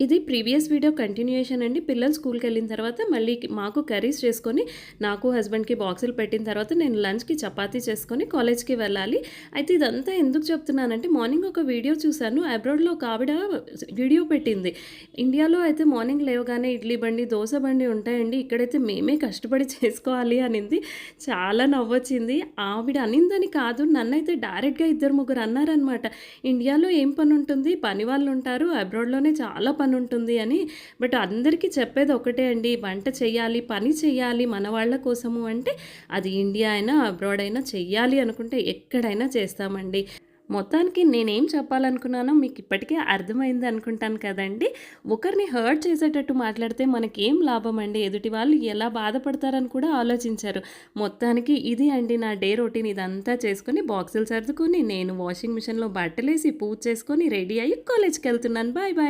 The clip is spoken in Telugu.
ఇది ప్రీవియస్ వీడియో కంటిన్యూయేషన్ అండి. పిల్లలు స్కూల్‌కెళ్ళిన తర్వాత మళ్ళీ మాకు కర్రీస్ చేసుకొని, నాకు హస్బెండ్‌కి బాక్సులు పెట్టిన తర్వాత నేను లంచ్‌కి చపాతీ చేసుకొని కాలేజ్‌కి వెళ్ళాలి. అయితే ఇదంతా ఎందుకు చెప్తున్నానంటే మార్నింగ్ ఒక వీడియో చూసాను. అబ్రాడ్‌లో ఒక ఆవిడ వీడియో పెట్టింది. ఇండియాలో అయితే మార్నింగ్ లేవగానే ఇడ్లీ బండి, దోస బండి ఉంటాయండి. ఇక్కడైతే మేమే కష్టపడి చేసుకోవాలి అనింది. చాలా నవ్వొచ్చింది. ఆవిడ అనిందని కాదు, నన్నైతే డైరెక్ట్‌గా ఇద్దరు ముగ్గురు అన్నారనమాట. ఇండియాలో ఏం పనుంటుంది? పని వాళ్ళుంటారు. అబ్రాడ్‌లోనే చాలా పనుంటుంది అని. బట్ అందరికీ చెప్పేది ఒకటే అండి. వంట చెయ్యాలి, పని చెయ్యాలి మన వాళ్ళ కోసము అంటే అది ఇండియా అయినా, అబ్రాడ్ అయినా చెయ్యాలి అనుకుంటే ఎక్కడైనా చేస్తామండి. మొత్తానికి నేనేం చెప్పాలనుకున్నానో మీకు ఇప్పటికే అర్థమైంది అనుకుంటాను కదండీ! ఒకరిని హర్ట్ చేసేటట్టు మాట్లాడితే మనకేం లాభమండి? ఎదుటి వాళ్ళు ఎలా బాధపడతారని కూడా ఆలోచించరు. మొత్తానికి ఇది అండి నా డే రొటీన్. ఇదంతా చేసుకొని బాక్సులు సర్దుకొని, నేను వాషింగ్ మిషన్‌లో బట్టలేసి, పూజ చేసుకొని, రెడీ అయ్యి కాలేజ్‌కెళ్తున్నాను. Bye bye.